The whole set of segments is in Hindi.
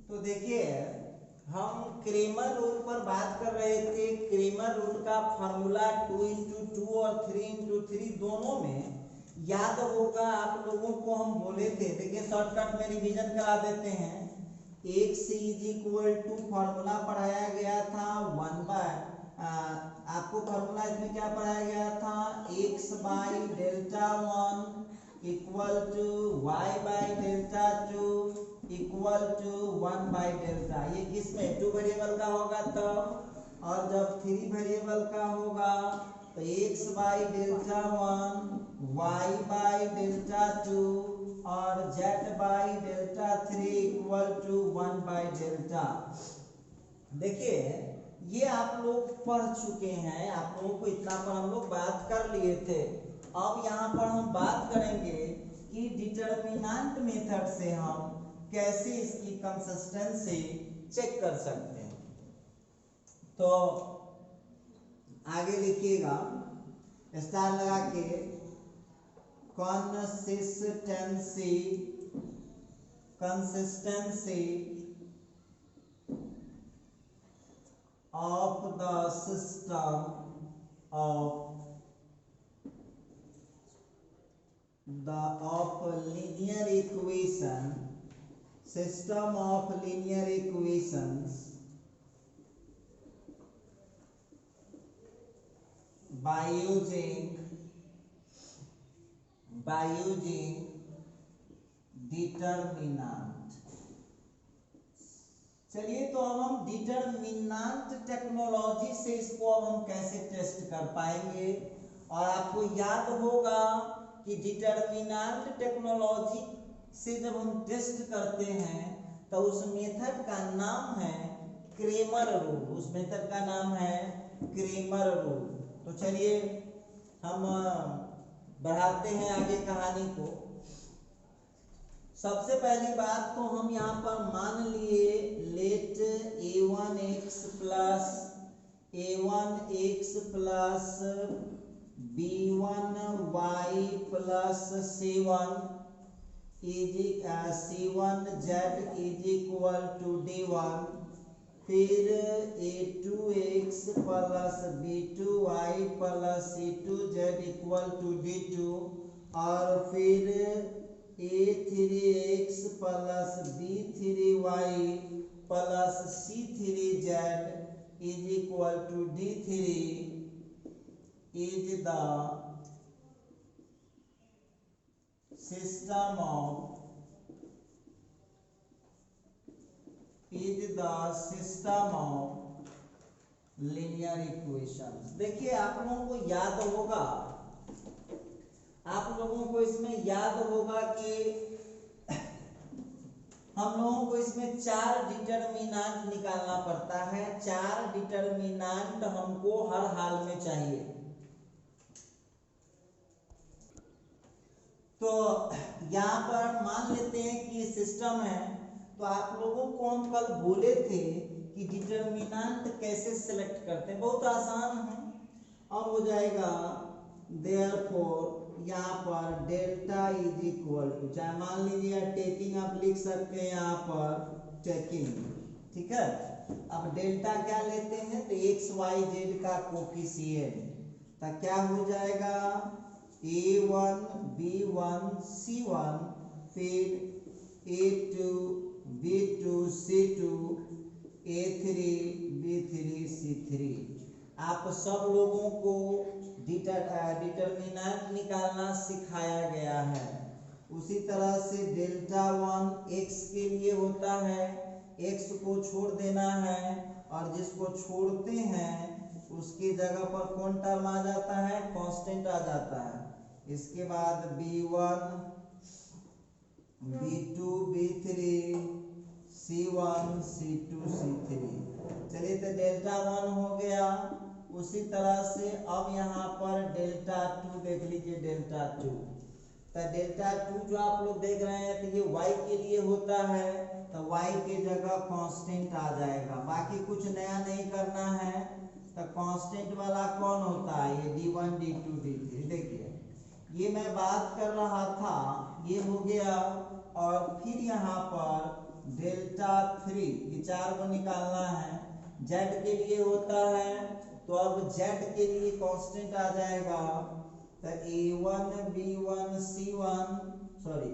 तो देखिए हम क्रेमर रूल पर बात कर रहे थे। क्रेमर रूल का फार्मूला 2 × 2 और 3 × 3 दोनों में याद होगा आप लोगों को हम बोले थे। देखिए शॉर्टकट में रिवीजन करा देते हैं। x is equal to formula पढ़ाया गया था 1 बाय आपको फार्मूला इसमें क्या पढ़ाया गया था, x by delta 1 equal to y by delta 2 equal to 1 by delta. ये किसमें 2 वेरिएबल का होगा तब, और जब 3 वेरिएबल का होगा तो x by delta 1 y by delta 2 और z by delta 3 equal to 1 by delta. देखिए ये आप लोग पढ़ चुके हैं, आप लोगों को इतना पर हम लोग बात कर लिए थे। अब यहाँ पर हम बात करेंगे कि डिटरमिनेंट मेथड से हम कैसे इसकी कंसिस्टेंसी चेक कर सकते हैं। तो आगे लिखिएगा स्टार लगा के, consistency of the system of linear equation, system of linear equations by using determinant। चलिए तो अब हम डिटरमिनेंट टेक्नोलॉजी से इसको अब हम कैसे टेस्ट कर पाएंगे। और आपको याद होगा कि डिटरमिनेंट टेक्नोलॉजी से जब हम टेस्ट करते हैं तो उस मेथड का नाम है क्रेमर रूल। उस मेथड का नाम है क्रेमर रूल। तो चलिए हम बढ़ाते हैं आगे कहानी को। सबसे पहली बात तो हम यहाँ पर मान लिए let a1x plus b1y plus c1z is equal to d1, फिर a2x plus b2y plus c2z equal to d2, और फिर a3x plus b3y plus c3z is equal to d3 is the system of linear equations. देखिए आप लोगों को याद होगा, आप लोगों को इसमें याद होगा कि हम लोगों को इसमें 4 डिटरमिनेंट निकालना पड़ता है। 4 डिटरमिनेंट हमको हर हाल में चाहिए। तो यहाँ पर मान लेते हैं कि सिस्टम है, तो आप लोगों को हम कल बोले थे कि डिटरमिनेंट कैसे सिलेक्ट करते हैं। बहुत आसान है। अब हो जाएगा देयरफॉर यहाँ पर डेल्टा इज इक्वल टू, चाहे मान लीजिए टेकिंग आप लिख सकते हैं यहाँ पर टेकिंग, ठीक है। अब डेल्टा क्या लेते हैं तो एक्स वाई जेड का कोफिशिएंट, तो क्या हो जाएगा a1 b1 c1 फिर a2 b2 c2 a3 b3 c3। आप सब लोगों को डिटरमिनेंट निकालना सिखाया गया है। उसी तरह से डेल्टा 1 x के लिए होता है, x को छोड़ देना है, और जिसको छोड़ते हैं उसकी जगह पर कौन टर्म आ जाता है, कांस्टेंट आ जाता है। इसके बाद b1 b2 b3 c1 c2 c3। चलिए तो डेल्टा 1 हो गया। उसी तरह से अब यहाँ पर डेल्टा 2 देख लीजिए, डेल्टा 2। तो डेल्टा 2 जो आप लोग देख रहे हैं तो ये y के लिए होता है, तो y के जगह कांस्टेंट आ जाएगा। बाकी कुछ नया नहीं करना है। तो कांस्टेंट वाला कौन होता है, ये d1 d2 d3। देखिए ये मैं बात कर रहा था, ये हो गया। और फिर यहाँ पर डेल्टा डेल्टा 3, ये 4 को निकालना है। जेड के लिए होता है, तो अब जेड के लिए कांस्टेंट आ जाएगा, तो a1 b1 c1 sorry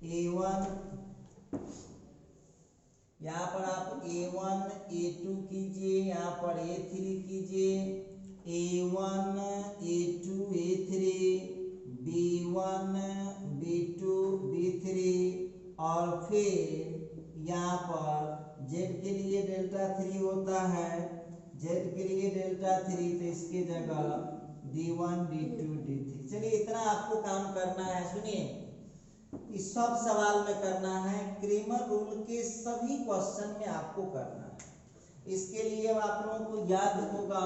a1, यहाँ पर आप a1 a2 कीजिए, यहाँ पर a3 कीजिए, a1 a2 a3 b1 b2 b3, और फिर यहाँ पर z के लिए डेल्टा 3 होता है, z के लिए डेल्टा 3, तो इसके जगह d1 d2 d3। चलिए इतना आपको काम करना है। सुनिए, इस सब सवाल में करना है, क्रेमर रूल के सभी क्वेश्चन में आपको करना है। इसके लिए आप लोगों को याद होगा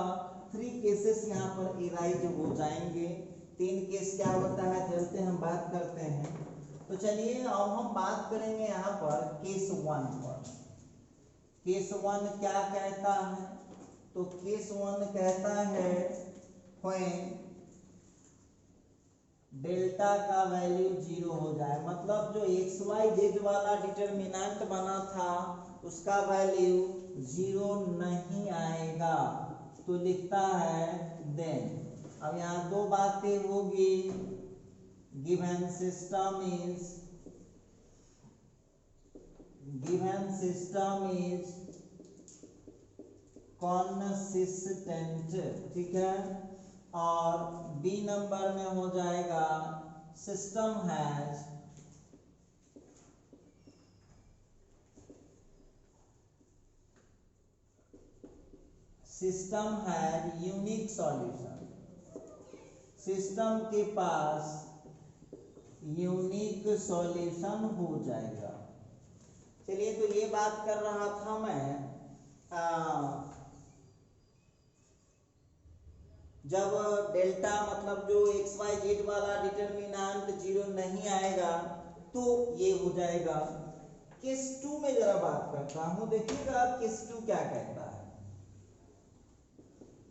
3 केसेस यहाँ पर एराइज हो जाएंगे। 3 केस क्या होता है, चलते हम बात करते हैं। तो चलिए अब हम बात करेंगे यहाँ पर केस 1 पर। केस 1 क्या कहता है, तो केस 1 कहता है व्हेन डेल्टा का वैल्यू 0 हो जाए, मतलब जो एक्स वाई जेड वाला डिटरमिनेंट बना था उसका वैल्यू 0 नहीं आएगा, तो लिखता है देन। अब यहाँ दो बातें होगी, गिवन सिस्टम इज कंसिस्टेंट, ठीक है। और बी नंबर में हो जाएगा system has unique solution, system के पास यूनिक सॉल्यूशन हो जाएगा। चलिए, तो ये बात कर रहा था मैं, जब डेल्टा मतलब जो एक्स वाई जेड वाला डिटरमिनेंट 0 नहीं आएगा तो ये हो जाएगा। केस 2 में जरा बात करता हूं, देखिएगा केस 2 क्या कहता है।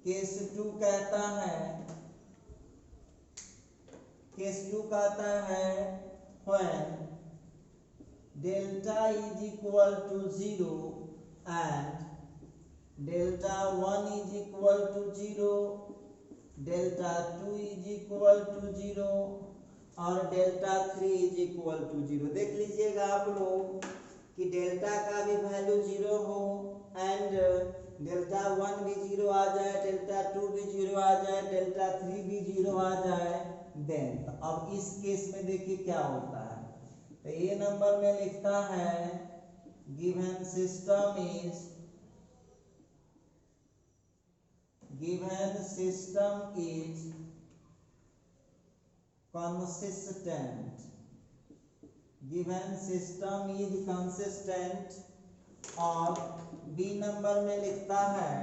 केस 2 कहता है when delta is equal to 0 and delta 1 is equal to 0, delta 2 is equal to 0 और डेल्टा 3 इज इक्वल टू 0। देख लीजिएगा आप लोग कि डेल्टा का भी वैल्यू 0 हो एंड डेल्टा 1 भी 0 आ जाए, डेल्टा 2 भी 0 आ जाए, डेल्टा 3 भी 0 आ जाए, देन अब इस केस में देखिए क्या होता है। तो ये नंबर में लिखता है गिवन सिस्टम इज consistent, और बी नंबर में लिखता है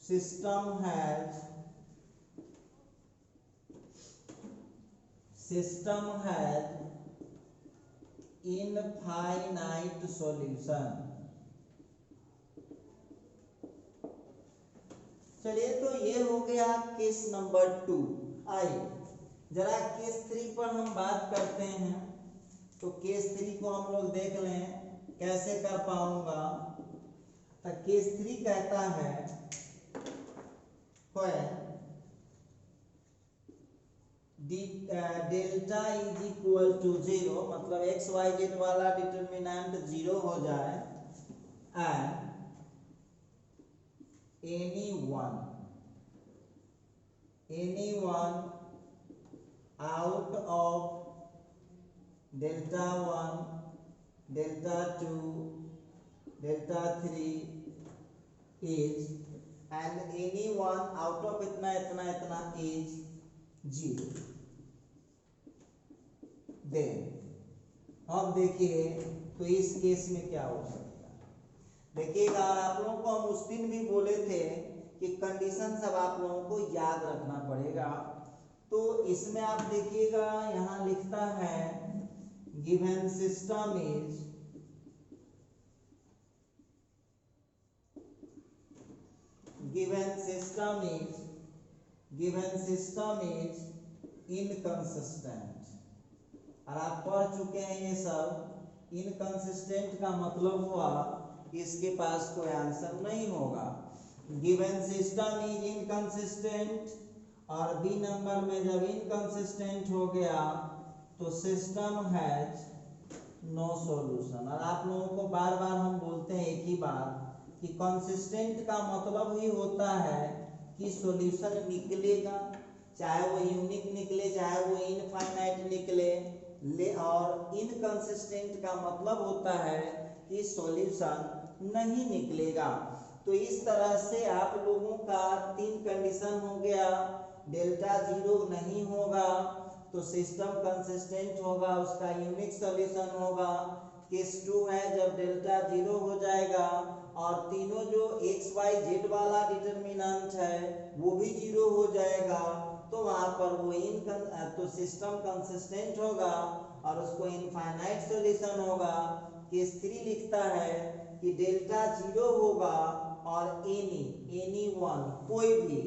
सिस्टम हैज इनफाइनाइट सॉल्यूशन। चलिए, तो ये हो गया केस नंबर 2। आइए जरा केस 3 पर हम बात करते हैं। तो केस 3 को हम लोग देख लें कैसे कर पाऊंगा। तो केस 3 कहता है डेल्टा इज इक्वल टू 0, मतलब एक्स वाई जेड वाला डिटरमिनेंट 0 हो जाए and anyone out of delta 1, delta 2, delta 3 is and anyone out of इतना इतना इतना is 0। देन अब देखिए तो इस केस में क्या हो सकता है। देखिएगा, आप लोगों को हम उस दिन भी बोले थे कि कंडीशन सब आप लोगों को याद रखना पड़ेगा। तो इसमें आप देखिएगा यहाँ लिखता है गिवन सिस्टम इज इनकंसिस्टेंट, और आप पढ़ चुके हैं ये सब इनकंसिस्टेंट का मतलब हुआ इसके पास कोई आंसर नहीं होगा। गिवन सिस्टम इज इनकंसिस्टेंट, और बी नंबर में जब इनकंसिस्टेंट हो गया तो सिस्टम हैज नो सॉल्यूशन। और आप लोगों को बार बार हम बोलते हैं एक ही बात कि कंसिस्टेंट का मतलब ही होता है कि सॉल्यूशन निकलेगा, चाहे वो यूनिक निकले चाहे वो इनफाइनाइट निकले। और इनकंसिस्टेंट का मतलब होता है कि सॉल्यूशन नहीं निकलेगा। तो इस तरह से आप लोगों का 3 कंडीशन हो गया। डेल्टा 0 नहीं होगा तो सिस्टम कंसिस्टेंट होगा, उसका यूनिक सॉल्यूशन होगा। केस 2 है जब डेल्टा 0 हो जाएगा और तीनों जो एक्स वाई जेड वाला डिटर्मिनेंट है वो भी 0 हो जाएगा, तो वहां पर वो तो सिस्टम कंसिस्टेंट होगा और उसको इनफाइनाइट सॉल्यूशन होगा। केस 3 लिखता है कि डेल्टा 0 होगा और एनी वन कोई भी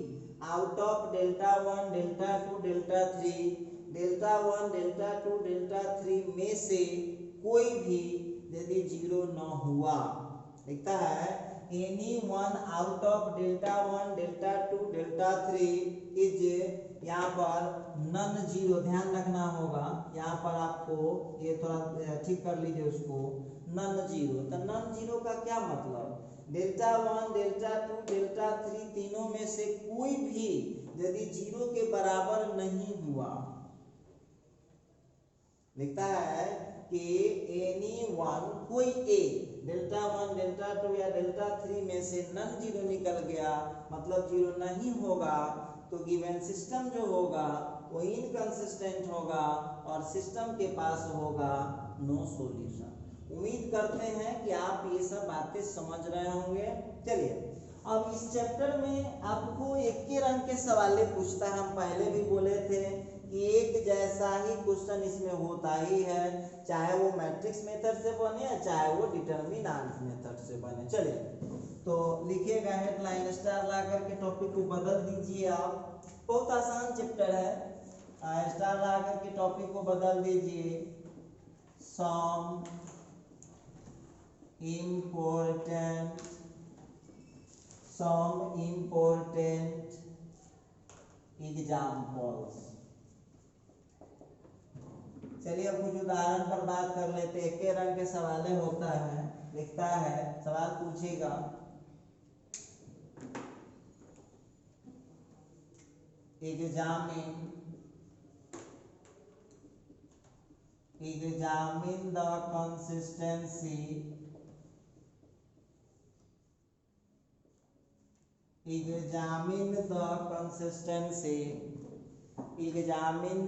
out of delta 1 delta 2 delta 3, delta 1 delta 2 delta 3 में से कोई भी यदि 0 न हुआ, लिखता है any one out of delta 1 delta 2 delta 3 is, यहाँ पर नन 0 ध्यान रखना होगा, यहाँ पर आपको ये थोड़ा ठीक कर लीजिए उसको, नन 0। तो नन 0 का क्या मतलब, डेल्टा 1 डेल्टा 2 डेल्टा 3 तीनों में से कोई भी यदि 0 के बराबर नहीं हुआ, लिखता है कि एनी वन कोई एक डेल्टा 1 डेल्टा 2 या डेल्टा 3 में से नन 0 निकल गया, मतलब 0 नहीं होगा, तो गिवन सिस्टम जो होगा वो इनकंसिस्टेंट होगा और सिस्टम के पास होगा नो सॉल्यूशन। उम्मीद करते हैं कि आप ये सब बातें समझ रहे होंगे। चलिए अब इस चैप्टर में आपको एक ही रंग के सवाल पूछता है। हम पहले भी बोले थे कि एक जैसा ही क्वेश्चन इसमें होता ही है, चाहे वो मैट्रिक्स मेथड से बने या चाहे वो डिटर्मिनेंट मेथड से बने। चलिए तो लिखिएगा हेडलाइन स्टार ला करके टॉपिक को बदल दीजिए आप, बहुत आसान चैप्टर है। स्टार ला करके टॉपिक को बदल दीजिए, सम इम्पोर्टेंट एग्जाम्पल्स। चलिए अब कुछ उदाहरण पर बात कर लेते। एक के रंग के सवाल होता है, लिखता है सवाल पूछेगा examine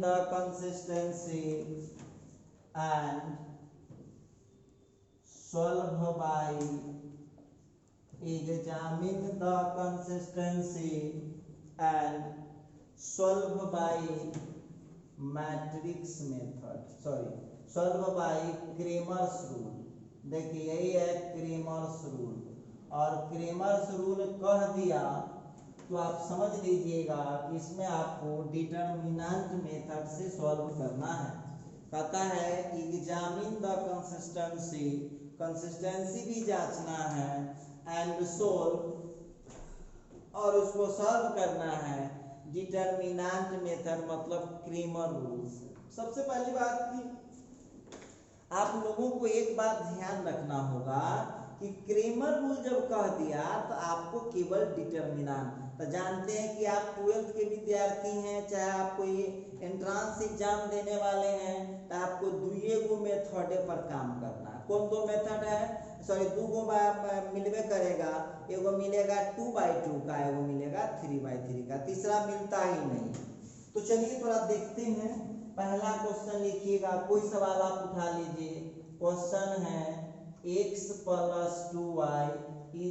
the consistency and solve by matrix method, solve by Cramer's rule. देखिए यही है क्रेमर्स रूल, और क्रेमर्स रूल कह दिया तो आप समझ लीजिएगा कि इसमें आपको डिटर्मिनेंट मेथड से सॉल्व करना है। कहता है एग्जामिन द कंसिस्टेंसी भी जांचना है, एंड सोल्व, और उसको सॉल्व करना है डिटर्मिनेंट मेथड मतलब क्रेमर रूल से। सबसे पहली बात की आप लोगों को एक बात ध्यान रखना होगा कि क्रेमर रूल जब कह दिया तो आपको केवल डिटर्मिनेंट, तो जानते हैं कि आप 12th के विद्यार्थी हैं, चाहे आप कोई एंट्रांस एग्जाम देने वाले हैं, तो आपको दुइगो मेथड पर काम करना है। कौन दो मेथड है, दो गो मिलवे करेगा, एगो मिलेगा 2/2 का, एगो मिलेगा 3/3 का, तीसरा मिलता ही नहीं। तो चलिए थोड़ा देखते हैं। पहला क्वेश्चन लिखिएगा, कोई सवाल आप उठा लीजिए। क्वेश्चन है x + 2y =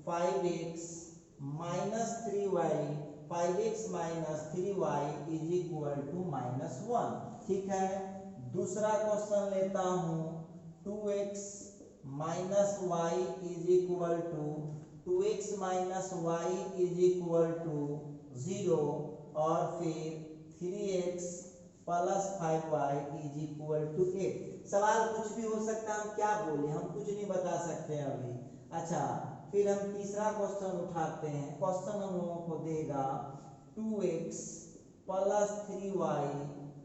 5x - 3y, 5x - 3y = -1। ठीक है। दूसरा क्वेश्चन लेता हूँ, 2x - y = 0, और फिर 3x plus 5y is equal to 8। सवाल कुछ भी हो सकता है, हम क्या बोले, हम कुछ नहीं बता सकते अभी। अच्छा, फिर हम तीसरा क्वेश्चन उठाते हैं। क्वेश्चन हम लोगों को देगा 2x plus 3y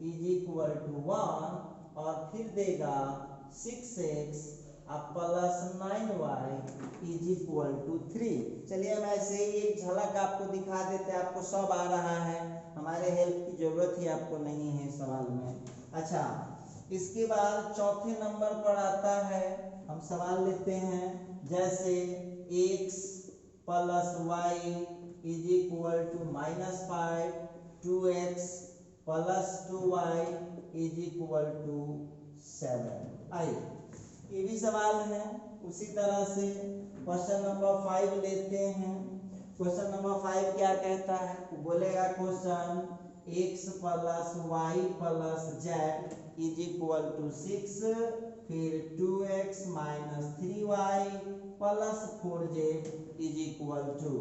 is equal to 1 और फिर देगा 6x plus 9y is equal to 3। चलिए हम ऐसे ही एक झलक आपको दिखा देते हैं, आपको सब आ रहा है, हमारे हेल्प की जरूरत ही आपको नहीं है सवाल में। अच्छा, इसके बाद चौथे नंबर पर आता है, हम सवाल लेते हैं जैसे x plus y is equal to -5, 2x plus 2y is equal to 7। आइए, ये भी सवाल है। उसी तरह से क्वेश्चन नंबर 5 लेते हैं। क्वेश्चन नंबर 5 क्या कहता है, बोलेगा question x plus y plus z is equal to 6, फिर 2x minus 3y plus 4z is equal to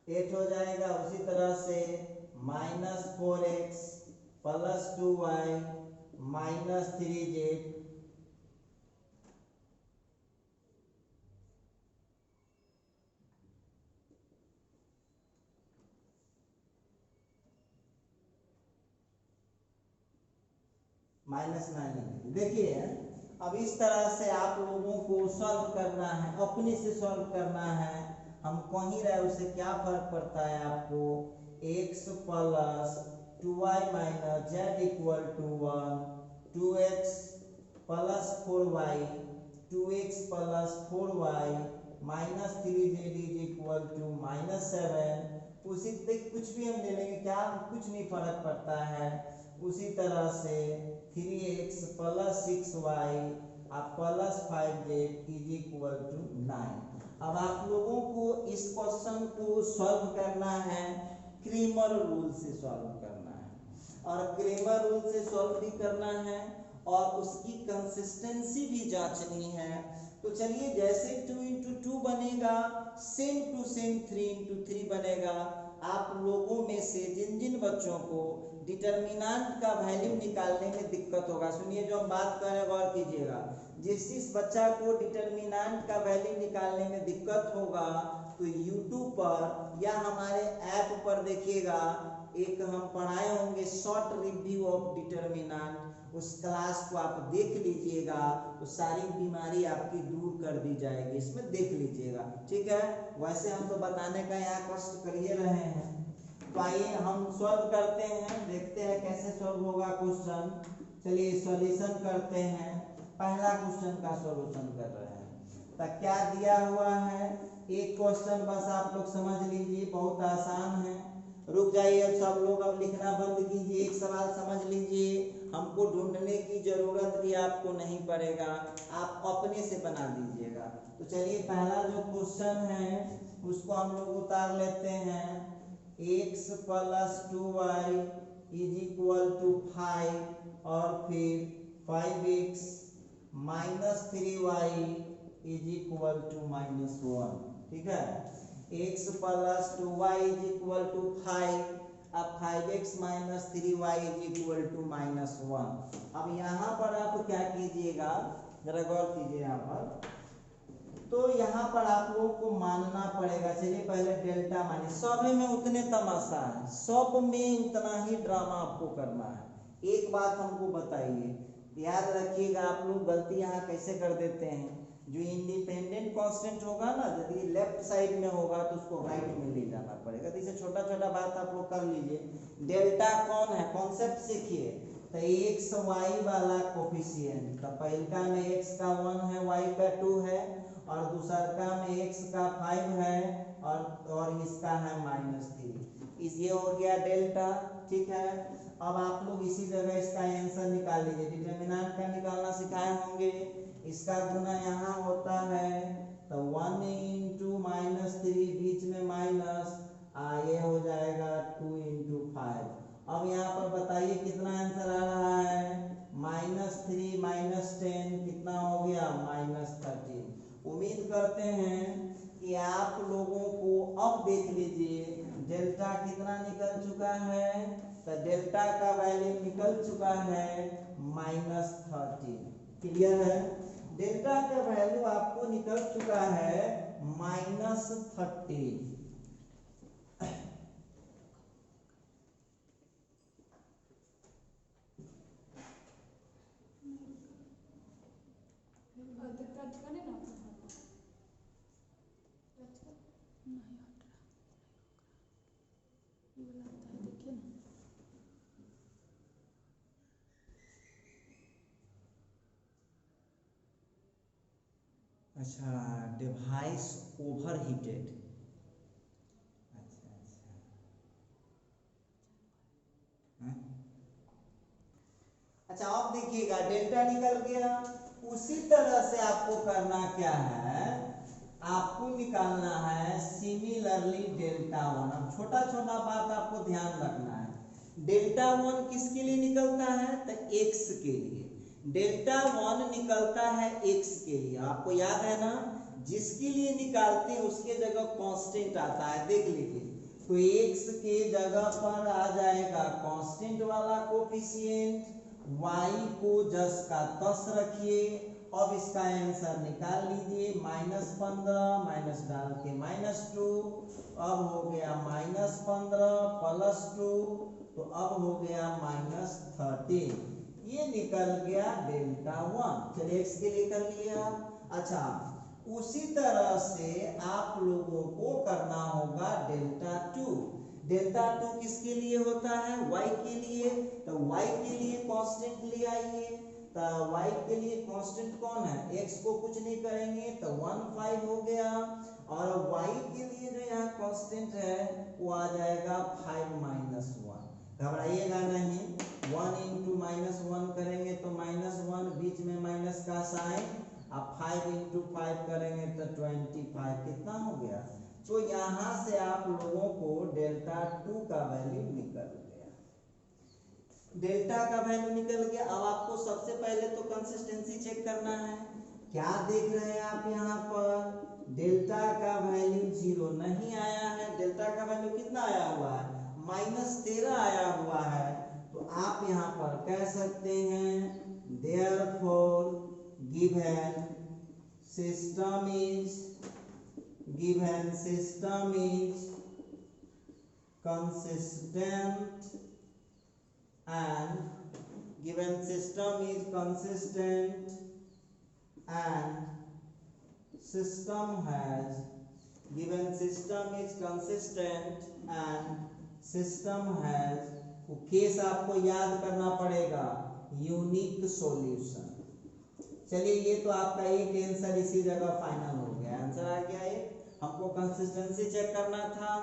8 हो जाएगा। उसी तरह से -4x plus 2y minus 3z -9। देखिए, अब इस तरह से आप लोगों को सॉल्व करना है, अपने से सॉल्व करना है। हम कहीं रहे उसे क्या फर्क पड़ता है आपको, x plus 2y minus z equal to 1, 2x plus 4y, 2x plus 4y minus 3z is equal to -7। उसी कुछ भी हम ले लेंगे, क्या कुछ नहीं फर्क पड़ता है। उसी तरह से 3x plus 6y plus 5z is equal to 9। अब आप लोगों को इस क्वेश्चन को सॉल्व करना है, क्रेमर रूल से सॉल्व करना है, और क्रेमर रूल से सॉल्व भी करना है और उसकी कंसिस्टेंसी भी जांचनी है। तो चलिए, जैसे 2 इंटू 2 बनेगा, सेम टू सेम 3 इंटू 3 बनेगा। आप लोगों में से जिन जिन बच्चों को डिटर्मिनेंट का वैल्यू निकालने में दिक्कत होगा, सुनिए जो हम बात कर रहे हैं गौर कीजिएगा, जिस बच्चा को डिटर्मिनेंट का वैल्यू निकालने में दिक्कत होगा तो यूट्यूब पर या हमारे ऐप पर देखिएगा, एक हम पढ़ाए होंगे शॉर्ट रिव्यू ऑफ डिटर्मिनेंट, उस क्लास को आप देख लीजिएगा, तो सारी बीमारी आपकी दूर कर दी जाएगी, इसमें देख लीजिएगा, ठीक है। वैसे हम तो बताने का यहाँ कष्ट कर ही रहे हैं। तो आइए हम सॉल्व करते हैं, देखते हैं कैसे सॉल्व होगा क्वेश्चन। चलिए सॉल्यूशन करते हैं। पहला क्वेश्चन का सॉल्यूशन कर रहे हैं, तो क्या दिया हुआ है, एक क्वेश्चन बस आप लोग समझ लीजिए, बहुत आसान है। रुक जाइए, अब सब लोग अब लिखना बंद कीजिए, एक सवाल समझ लीजिए, हमको ढूंढने की जरूरत भी आपको नहीं पड़ेगा, आप अपने से बना दीजिएगा। तो चलिए पहला जो क्वेश्चन है उसको हम लोग उतार लेते हैं। x plus 2y is equal to 5 और फिर 5x minus 3y is equal to -1, ठीक है। x plus 2y is equal to 5, अब 5x minus 3y is equal to -1। अब यहाँ पर आप क्या कीजिएगा, जरा गौर कीजिए यहाँ पर, तो यहाँ पर आप लोगों को मानना पड़ेगा। चलिए पहले डेल्टा मानिए, सब में उतने तमाशा है, सब में उतना ही ड्रामा आपको करना है। एक बात हमको बताइए, याद रखिएगा, आप लोग गलती यहाँ कैसे कर देते हैं, जो इंडिपेंडेंट कांस्टेंट होगा ना, यदि लेफ्ट साइड में होगा तो उसको राइट में ले जाना पड़ेगा। तो इसे छोटा छोटा बात आप लोग कर लीजिए। डेल्टा कौन है, कॉन्सेप्ट सीखिए। तो एक्स वाई वाला कोफिशिएंट, तो पहलका में x का 1 है, y का 2 है, और दूसरका में x का 5 है और इसका है -3। इस ये हो गया डेल्टा, ठीक है। अब आप लोग इसी जगह इसका आंसर निकाल लीजिए, डिटरमिनेंट का निकालना सिखाए होंगे। इसका गुना यहाँ होता है, तो 1 इंटू -3, बीच में माइनस, ये हो जाएगा 2 इंटू 5। अब यहाँ पर बताइए कितना आंसर आ रहा है, -3 -10 कितना हो गया, -13। उम्मीद करते हैं कि आप लोगों को अब देख लीजिए डेल्टा कितना निकल चुका है, तो डेल्टा का वैल्यू निकल चुका है -13। क्लियर है, डेल्टा का वैल्यू आपको निकल चुका है -13। अच्छा, डिवाइस ओवर हीटेड। अच्छा अच्छा, अच्छा अब देखिएगा डेल्टा निकल गया। उसी तरह से आपको करना क्या है, आपको निकालना है सिमिलरली डेल्टा वन। अब छोटा छोटा बात आपको ध्यान रखना है। डेल्टा वन किसके लिए निकलता है, तो एक्स के लिए। डेल्टा वन निकलता है एक्स के लिए, आपको याद है ना, जिसके लिए निकालते हैं उसके जगह कांस्टेंट आता है, देख लीजिए। तो एक्स के जगह पर आ जाएगा कांस्टेंट वाला कोफिशिएंट, y को जस का तस रखिए। अब इसका आंसर निकाल लीजिए, -15 माइनस डाल के -2, अब हो गया -15 +2, तो अब हो गया -13। ये निकल गया डेल्टा वन। चलिए एक्स के लिए कर लिया। अच्छा, उसी तरह से आप लोगों को करना होगा डेल्टा टू। डेल्टा टू किसके लिए होता है, y के लिए। तो y के लिए कांस्टेंट ले आइए। तो y के लिए कांस्टेंट कौन है, x को कुछ नहीं करेंगे तो 15 हो गया। और y के लिए जो यहाँ कांस्टेंट है वो आ जाएगा 5 - 1। घबराइएगा नहीं, 1 × -1 करेंगे तो -1, बीच में माइनस का साइन। अब 5 × 5 करेंगे तो 25। कितना हो गया, तो यहां से आप लोगों को डेल्टा टू का वैल्यू निकल गया। डेल्टा का वैल्यू निकल गया। अब आपको सबसे पहले तो कंसिस्टेंसी चेक करना है। क्या देख रहे हैं आप यहाँ पर, डेल्टा का वैल्यू 0 नहीं आया है। डेल्टा का वैल्यू कितना आया हुआ है, -13 आया हुआ है। तो आप यहाँ पर कह सकते हैं therefore given system is consistent and given system is consistent and system has given system is consistent and system has, case आपको याद करना पड़ेगा, यूनिक सॉल्यूशन। चलिए ये तो आपका एक आंसर इसी जगह फाइनल हो गया, आंसर आ गया ये। हमको कंसिस्टेंसी चेक करना था।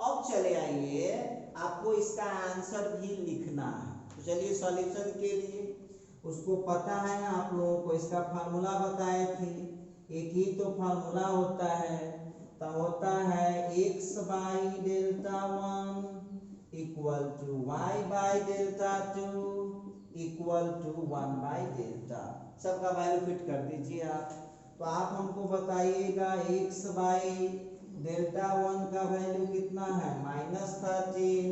अब चले आइए, आपको इसका आंसर भी लिखना है। तो चलिए सॉल्यूशन के लिए, उसको पता है ना आप लोगों को, इसका फार्मूला बताए थे। एक ही तो फार्मूला होता है, तो होता है x/डेल्टा1 = y/डेल्टा2 = 1/डेल्टा। सबका वैल्यू फिट कर दीजिए आप। तो आप हमको बताइएगा x/डेल्टा1 का वैल्यू कितना है, -13,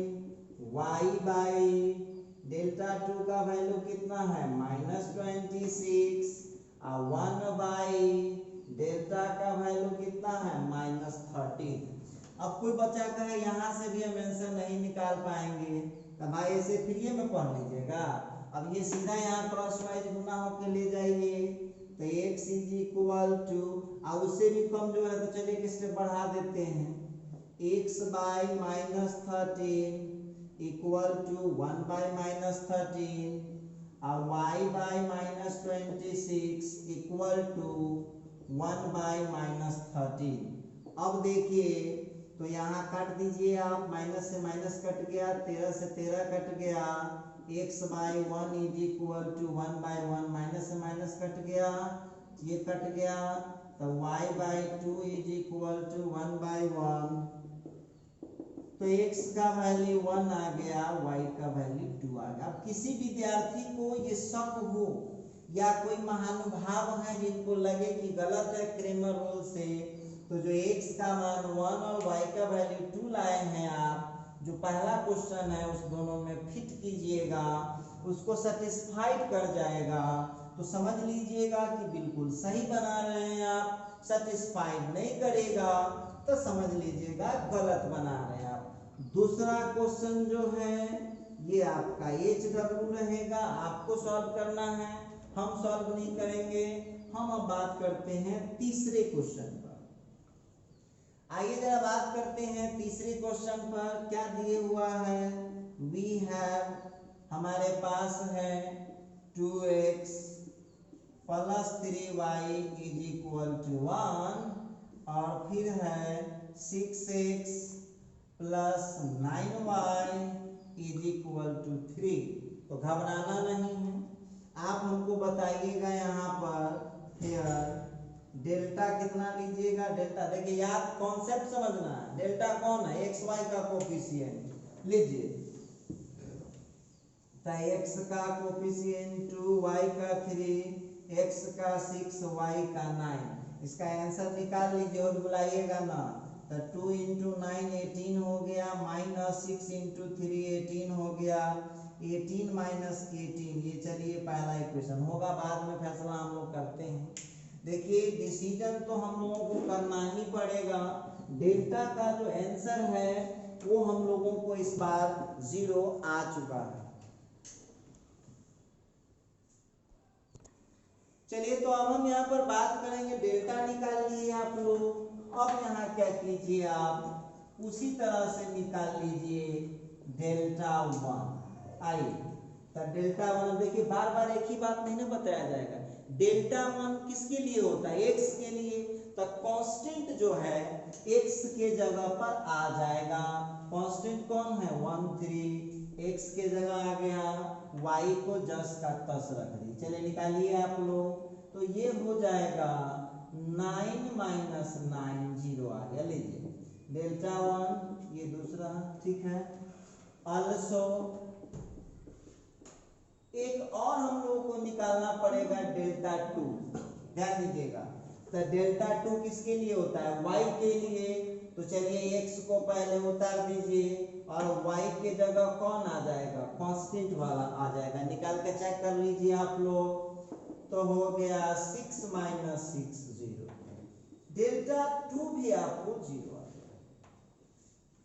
y/डेल्टा2 का वैल्यू कितना है, -26, और 1/डेल्टा का वैल्यू कितना है, -13। अब कोई बच्चा कहे यहाँ से भी हम आंसर नहीं निकाल पाएंगे, तो भाई ऐसे फ्री में पढ़ लीजिएगा। अब ये सीधा यहाँ क्रॉस वाइज गुना होकर ले जाइए, तो x = और उससे भी कम जो है तो चलिए एक स्टेप बढ़ा देते हैं, x/-13 = 1/-13 और y/-26 = 1/-13। अब देखिए तो यहाँ काट दीजिए आप, माइनस से माइनस कट गया, 13 से 13 कट गया, x/1 = 1/1, माइनस से माइनस कट गया, ये कट गया, तो y/2 = 1/1। तो x का वैल्यू 1 आ गया, y का वैल्यू 2 आ गया। अब किसी विद्यार्थी को ये शक हो या कोई महानुभाव है जिनको लगे कि गलत है क्रेमर रूल से, तो जो x का मान 1 और y का वैल्यू 2 लाए हैं आप, जो पहला क्वेश्चन है उस दोनों में फिट कीजिएगा, उसको सेटिस्फाइड कर जाएगा तो समझ लीजिएगा कि बिल्कुल सही बना रहे हैं आप। सेटिस्फाइड नहीं करेगा तो समझ लीजिएगा गलत बना रहे हैं आप। दूसरा क्वेश्चन जो है ये आपका HW रहेगा, आपको सॉल्व करना है, हम सॉल्व नहीं करेंगे। हम अब बात करते हैं तीसरे क्वेश्चन पर। आइए जरा बात करते हैं तीसरे क्वेश्चन पर। क्या दिए हुआ है? वी हैव, हमारे पास है 2x plus 3y is equal to 1 और फिर है 6x plus 9y is equal to 3। तो घबराना नहीं है, आप हमको बताइएगा यहाँ पर हियर डेल्टा कितना लीजिएगा। डेल्टा देखिए, याद कॉन्सेप्ट समझना है। डेल्टा कौन है? एक्स वाई का कोफिशिएंट लीजिए, तो x का कोफिशिएंट 2, y का 3, x का 6, y का 9। इसका आंसर निकाल लीजिए और बुलाइएगा ना। तो 2 इंटू 9 18 हो गया, माइनस 6 इंटू 3 18 हो गया, 18 माइनस 18। ये चलिए पहला इक्वेशन होगा, बाद में फैसला हम लोग करते हैं। देखिए डिसीजन तो हम लोगों को करना ही पड़ेगा। डेल्टा का जो आंसर है वो हम लोगों को इस बार 0 आ चुका है। चलिए तो अब हम यहाँ पर बात करेंगे, डेल्टा निकाल लिए आप लोग। अब यहाँ क्या कीजिए, आप उसी तरह से निकाल लीजिए डेल्टा 1। आइए तो डेल्टा 1, देखिए बार बार एक ही बात नहीं ना बताया जाएगा। डेल्टा 1 किसके लिए होता है? x के लिए। तो कांस्टेंट जो है x के जगह पर आ जाएगा। कांस्टेंट कौन है? 1 3, x के जगह आ गया, y को जस का तस रख दी। चलिए निकालिए आप लोग, तो ये हो जाएगा 9 माइनस 9 0 आ गया। लीजिए डेल्टा 1, ये दूसरा, ठीक है। ऑल्सो एक और हम लोगों को निकालना पड़ेगा डेल्टा 2। ध्यान दीजिएगा, तो डेल्टा 2 किसके लिए होता है? y के लिए। तो चलिए x को पहले उतार दीजिए और y के जगह कौन आ जाएगा? कांस्टेंट वाला आ जाएगा। निकाल के चेक कर लीजिए आप लोग, तो हो गया 6 माइनस 6 0। डेल्टा 2 भी आपको 0 आ गया।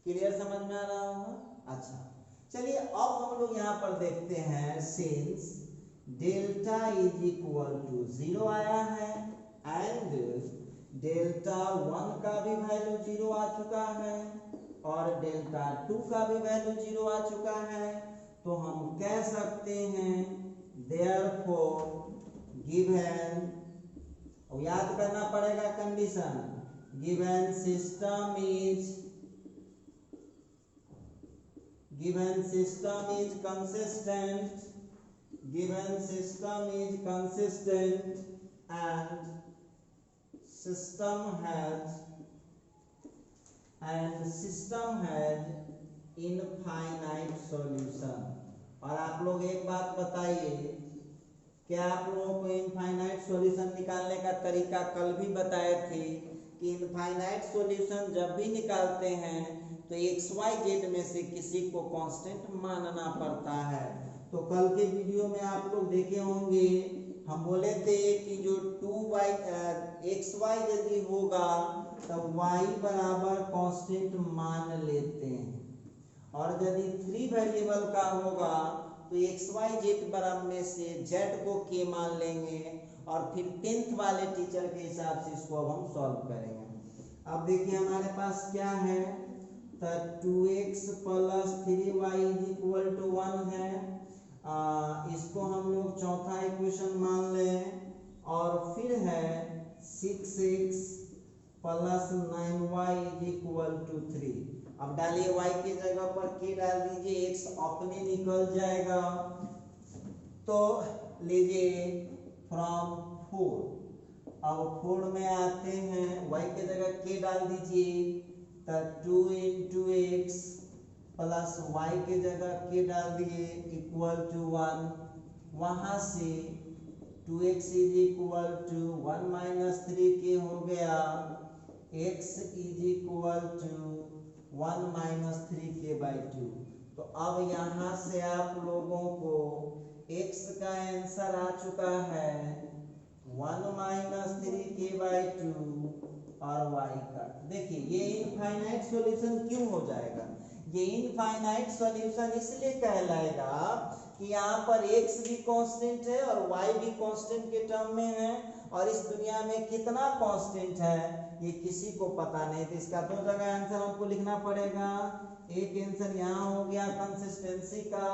क्लियर, समझ में आ रहा होगा? अच्छा चलिए अब हम लोग यहाँ पर देखते हैं, since delta is equal to 0 आया है एंड डेल्टा 1 का भी वैल्यू 0 आ चुका है और डेल्टा 2 का भी वैल्यू 0 आ चुका है, तो हम कह सकते हैं देयरफॉर गिवन, और याद करना पड़ेगा condition, given system is consistent, given system is consistent and system has infinite solution। और आप लोग एक बात बताइए, क्या आप लोगों को इनफाइनाइट सॉल्यूशन निकालने का तरीका कल भी बताए थे कि इनफाइनाइट सॉल्यूशन जब भी निकालते हैं तो XYZ में से किसी को कांस्टेंट मानना पड़ता है। तो कल के वीडियो में आप लोग देखे होंगे, हम बोले थे कि जो XY यदि होगा तब y बराबर कांस्टेंट मान लेते हैं, और यदि 3 वेरिएबल का होगा तो XYZ बराबर में से Z को K मान लेंगे और फिर 10th वाले टीचर के हिसाब से इसको अब हम सॉल्व करेंगे। अब देखिए हमारे पास क्या है, तो 2x plus 3y is equal to 1 है। इसको हम लोग चौथा इक्वेशन मान लें, और फिर है 6x plus 9y is equal to 3। अब डालिए y के जगह पर k डाल दीजिए, x अपने निकल जाएगा। तो लीजिए फ्रॉम 4, अब 4 में आते हैं, y के जगह k डाल दीजिए, तो 2 इंटू एक्स प्लस वाई के जगह k डाल दिए इक्वल टू 1। वहां से 2x is equal to 1 minus 3k हो गया, x is equal to 1 minus 3k/2। तो अब यहाँ से आप लोगों को x का आंसर आ चुका है 1 माइनस 3k/2 और y का। देखिए ये इनफाइनाइट सॉल्यूशन क्यों हो जाएगा? ये इनफाइनाइट सॉल्यूशन इसलिए कहलाएगा कि यहाँ पर x भी कांस्टेंट है और y भी कांस्टेंट के टर्म में है, और इस दुनिया में कितना कांस्टेंट है ये किसी को पता नहीं। तो इसका दो जगह आंसर हमको लिखना पड़ेगा। एक आंसर यहाँ हो गया कंसिस्टेंसी का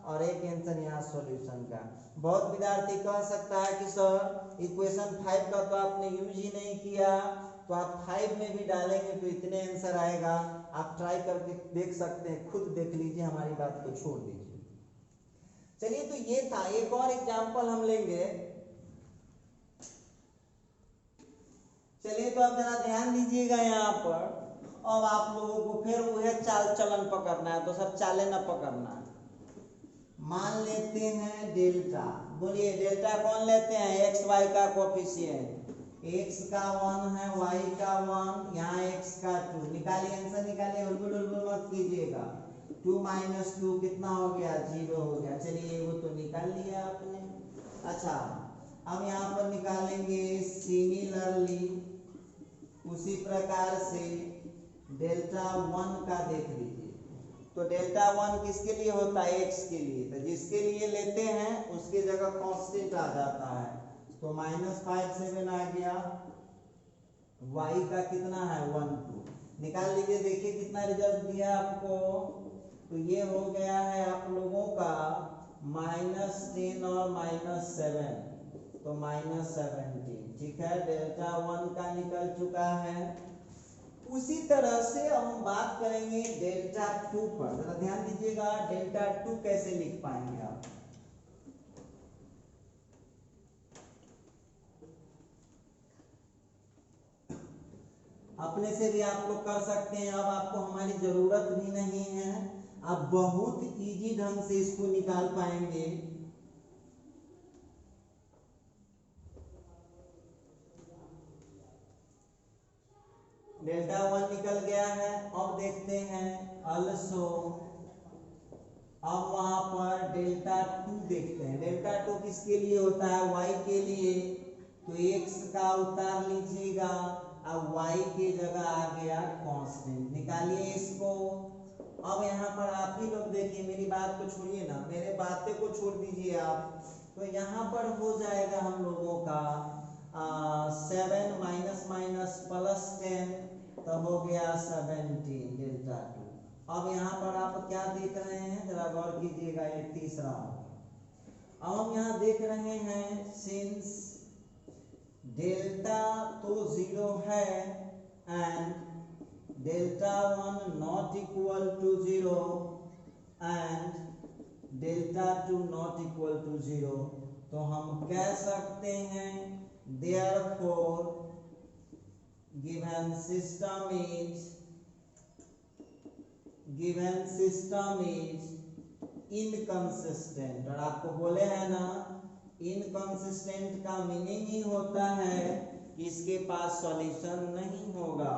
और एक आंसर यहाँ सॉल्यूशन का। बहुत विद्यार्थी कह सकता है कि सर इक्वेशन 5 का तो आपने यूज ही नहीं किया, तो आप 5 में भी डालेंगे तो इतने आंसर आएगा। आप ट्राई करके देख सकते हैं, खुद देख लीजिए, हमारी बात को छोड़ दीजिए। चलिए तो ये था, एक और एग्जांपल हम लेंगे। चलिए तो आप जरा ध्यान दीजिएगा यहाँ पर। अब आप लोगों को फिर वह चाल चलन पकड़ना है, तो सब चाले न पकड़ना है। मान लेते हैं डेल्टा, बोलिए डेल्टा कौन लेते हैं? एक्स वाई का कोफिशिएंट, x का 1 है, y का 1, यहाँ x का 2। निकालिए आंसर, निकालिए, उलबुल मत कीजिएगा। 2 माइनस 2 कितना हो गया? 0 हो गया। चलिए वो तो निकाल लिया आपने। अच्छा अब यहाँ पर निकालेंगे सिमिलरली, उसी प्रकार से डेल्टा 1 का देख लीजिए। तो डेल्टा 1 किसके लिए होता है? x के लिए। तो जिसके लिए लेते हैं उसकी जगह कांस्टेंट आ जाता है। तो -5 7 आ गया। y का कितना है? 1 2। निकाल लीजिए, देखिए कितना रिजल्ट दिया आपको। तो ये हो गया है आप लोगों का -10 और -7, तो -17। ठीक है, डेल्टा 1 का निकल चुका है। उसी तरह से हम बात करेंगे डेल्टा 2 पर। जरा ध्यान दीजिएगा, डेल्टा 2 कैसे लिख पाएंगे आप? अपने से भी आप लोग कर सकते हैं। अब आपको हमारी जरूरत भी नहीं है, आप बहुत इजी ढंग से इसको निकाल पाएंगे। डेल्टा 1 निकल गया है। अब देखते हैं अल्सो, अब वहां पर डेल्टा 2 देखते हैं। डेल्टा 2 किसके लिए होता है? y के लिए। तो x का उतार लीजिएगा, अब y की जगह आ गया कांस्टेंट। निकालिए इसको। अब यहाँ पर आप ही लोग देखिए, मेरी बात को छोड़िए ना, मेरे बातें को छोड़ दीजिए आप। तो यहाँ पर हो जाएगा हम लोगों का 7 माइनस माइनस प्लस 10, तो हो गया 17 डेल्टा 2। अब यहाँ पर आप क्या देख रहे हैं? जरा गौर कीजिएगा, ये तीसरा हो। अब हम यहाँ देख रहे हैं सिंस डेल्टा तो 0 है and delta 1 not equal to 0 and delta 2 not equal to 0, तो हम कह सकते हैं therefore given system is inconsistent। और आपको बोले हैं ना, इनकंसिस्टेंट का मीनिंग ही होता है कि इसके पास सॉल्यूशन नहीं होगा।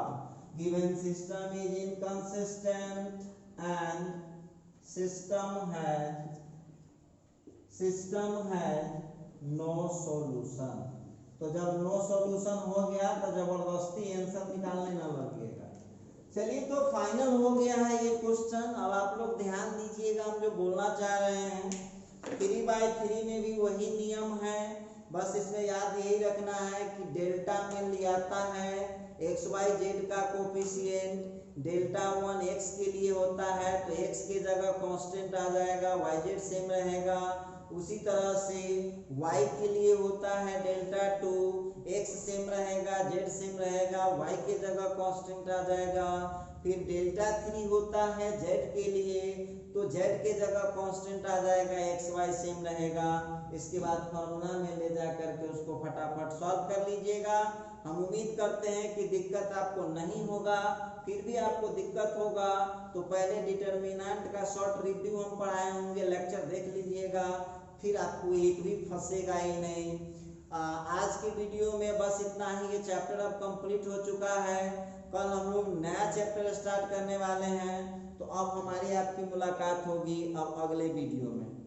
Given system is inconsistent and system has no solution. तो जब नो सॉल्यूशन हो गया तो जबरदस्ती आंसर निकालने न लगिएगा। चलिए तो फाइनल हो गया है ये क्वेश्चन। अब आप लोग ध्यान दीजिएगा, हम जो बोलना चाह रहे हैं 3/3 में भी वही नियम है। बस इसमें याद यही रखना है कि डेल्टा में लियाता है एक्स वाई जेड का कोफिशिएंट। डेल्टा 1 x के लिए होता है तो x की जगह कांस्टेंट आ जाएगा, वाई जेड सेम रहेगा। उसी तरह से y के लिए होता है डेल्टा 2, x सेम रहेगा, z सेम रहेगा, y की जगह कांस्टेंट आ जाएगा। फिर डेल्टा 3 होता है z के लिए, तो z के जगह कांस्टेंट आ जाएगा, एक्स वाई सेम रहेगा। इसके बाद फॉर्मूला में ले जा करके उसको फटाफट सॉल्व कर लीजिएगा। हम उम्मीद करते हैं कि दिक्कत आपको नहीं होगा। फिर भी आपको दिक्कत होगा तो पहले डिटर्मिनेंट का शॉर्ट रिव्यू हम पढ़ाए होंगे, लेक्चर देख लीजिएगा, फिर आपको एक भी फंसेगा ही नहीं। आज के वीडियो में बस इतना ही। ये चैप्टर अब कंप्लीट हो चुका है। कल हम लोग नया चैप्टर स्टार्ट करने वाले हैं, तो अब हमारी आपकी मुलाकात होगी अब अगले वीडियो में।